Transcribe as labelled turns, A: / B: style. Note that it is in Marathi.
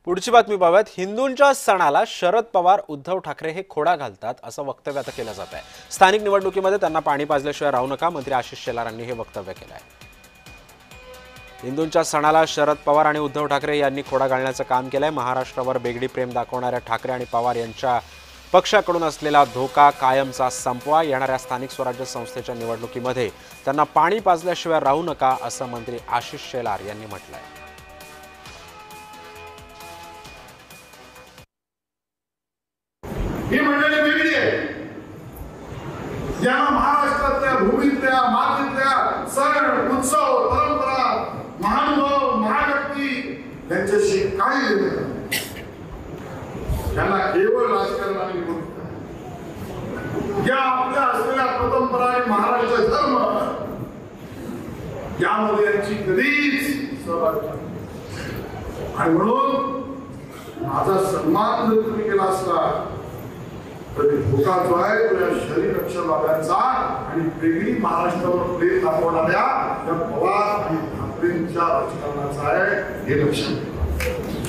A: पुढची बातमी पाहूयात। हिंदूंच्या सणाला शरद पवार उद्धव ठाकरे हे खोडा घालतात असं वक्तव्य आता केलं जात आहे। स्थानिक निवडणुकीमध्ये त्यांना पाणी पाजल्याशिवाय राहू नका, मंत्री आशिष शेलार यांनी हे वक्तव्य केलं आहे। हिंदूंच्या सणाला शरद पवार आणि उद्धव ठाकरे यांनी खोडा घालण्याचं काम केलंय। महाराष्ट्रावर बेगडी प्रेम दाखवणाऱ्या ठाकरे आणि पवार यांच्या पक्षाकडून असलेला धोका कायमचा संपवा। येणाऱ्या स्थानिक स्वराज्य संस्थेच्या निवडणुकीमध्ये त्यांना पाणी पाजल्याशिवाय राहू नका असं मंत्री आशिष शेलार यांनी म्हटलंय।
B: ही मंडळी वेगळी आहे, ज्यांना महाराष्ट्रातल्या भूमीतल्या मातीतल्या सण उत्सव परंपरा महानुभव महाशक्ती यांच्याशी काही लेणं नाही। त्यांना केवळ राजकारणाने निवडणूक ज्या आपल्या असलेल्या परंपरा आणि महाराष्ट्र धर्म यामध्ये यांची कधीच सहभाग नाही। आणि म्हणून माझा सन्मान जर तुम्ही केला असता तर धोका जो आहे तो या शरीर नक्षलवाद्यांचा आणि वेगळी महाराष्ट्रावर प्रेम दाखवणाऱ्या या पवार आणि ठाकरेंच्या राजकारणाचा आहे हे लक्षात